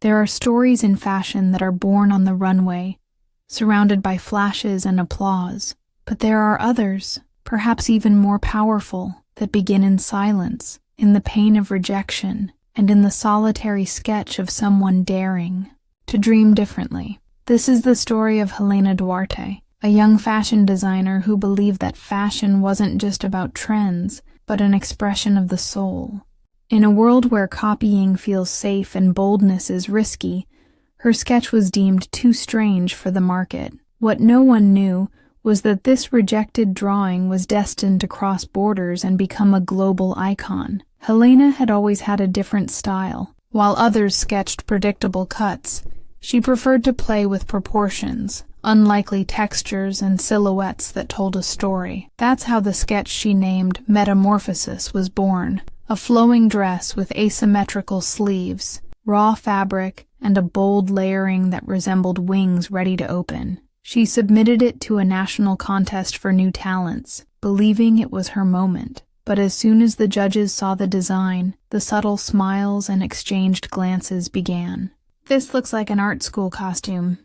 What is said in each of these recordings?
There are stories in fashion that are born on the runway, surrounded by flashes and applause. But there are others, perhaps even more powerful, that begin in silence, in the pain of rejection, and in the solitary sketch of someone daring to dream differently. This is the story of Helena Duarte, a young fashion designer who believed that fashion wasn't just about trends, but an expression of the soul. In a world where copying feels safe and boldness is risky, her sketch was deemed too strange for the market. What no one knew was that this rejected drawing was destined to cross borders and become a global icon. Helena had always had a different style. While others sketched predictable cuts, she preferred to play with proportions, unlikely textures, and silhouettes that told a story. That's how the sketch she named Metamorphosis was born. A flowing dress with asymmetrical sleeves, raw fabric, and a bold layering that resembled wings ready to open. She submitted it to a national contest for new talents, believing it was her moment. But as soon as the judges saw the design, the subtle smiles and exchanged glances began. "This looks like an art school costume.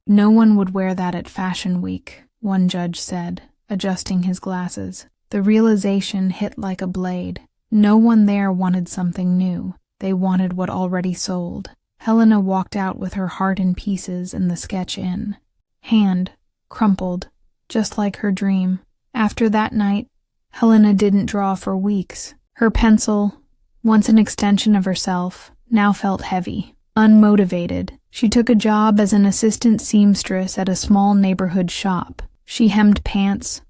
No one would wear that at Fashion Week," one judge said, adjusting his glasses. The realization hit like a blade. No one there wanted something new. They wanted what already sold. Helena walked out with her heart in pieces and the sketch in hand, crumpled, just like her dream. After that night, Helena didn't draw for weeks. Her pencil, once an extension of herself, now felt heavy. Unmotivated, she took a job as an assistant seamstress at a small neighborhood shop. She hemmed pants,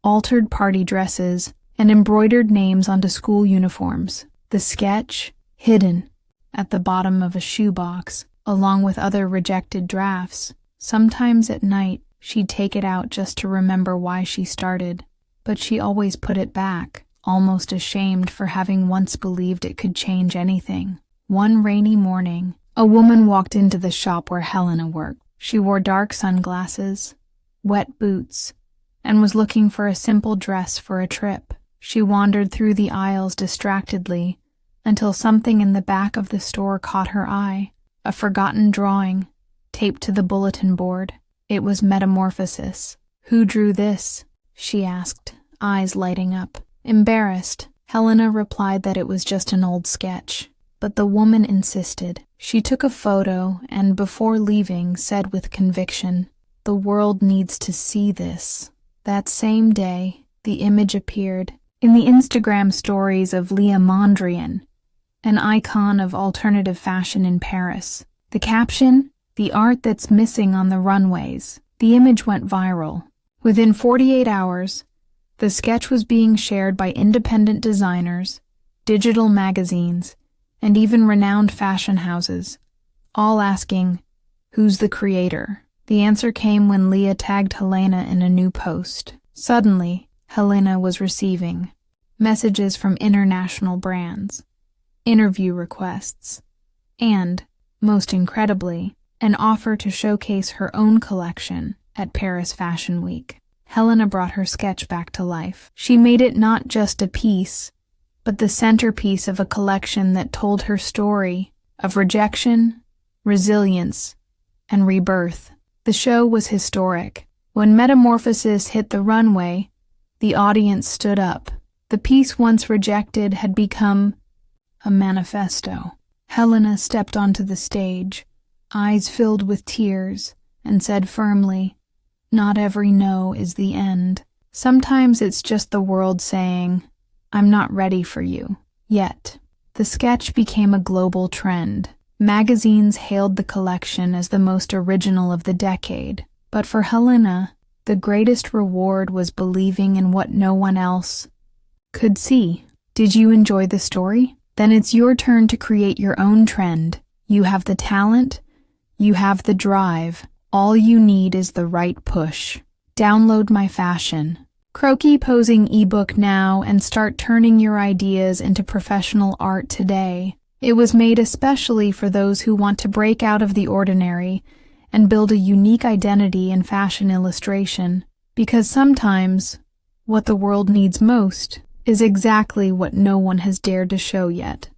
altered party dresses, and embroidered names onto school uniforms. The sketch, hidden at the bottom of a shoebox, along with other rejected drafts. Sometimes at night, she'd take it out just to remember why she started, but she always put it back, almost ashamed for having once believed it could change anything. One rainy morning, a woman walked into the shop where Helena worked. She wore dark sunglasses, wet boots, and was looking for a simple dress for a trip. She wandered through the aisles distractedly until something in the back of the store caught her eye, a forgotten drawing taped to the bulletin board. It was Metamorphosis. "Who drew this?" she asked, eyes lighting up. Embarrassed, Helena replied that it was just an old sketch. But the woman insisted. She took a photo and, before leaving, said with conviction, "The world needs to see this." That same day, the image appeared in the Instagram stories of Leah Mondrian, an icon of alternative fashion in Paris. The caption, "The art that's missing on the runways." The image went viral. Within 48 hours, the sketch was being shared by independent designers, digital magazines, and even renowned fashion houses, all asking, "Who's the creator?" The answer came when Leah tagged Helena in a new post. Suddenly, Helena was receiving messages from international brands, interview requests, and, most incredibly, an offer to showcase her own collection at Paris Fashion Week. Helena brought her sketch back to life. She made it not just a piece, but the centerpiece of a collection that told her story of rejection, resilience, and rebirth. The show was historic. When Metamorphosis hit the runway, the audience stood up. The piece once rejected had become a manifesto. Helena stepped onto the stage, eyes filled with tears, and said firmly, "Not every no is the end. Sometimes it's just the world saying, 'I'm not ready for you yet.'" The sketch became a global trend. Magazines hailed the collection as the most original of the decade. But for Helena, the greatest reward was believing in what no one else could see. Did you enjoy the story? Then it's your turn to create your own trend. You have the talent, you have the drive. All you need is the right push. Download my fashion CROQUIS posing ebook now and start turning your ideas into professional art today. It was made especially for those who want to break out of the ordinary and build a unique identity in fashion illustration, because sometimes what the world needs most is exactly what no one has dared to show yet.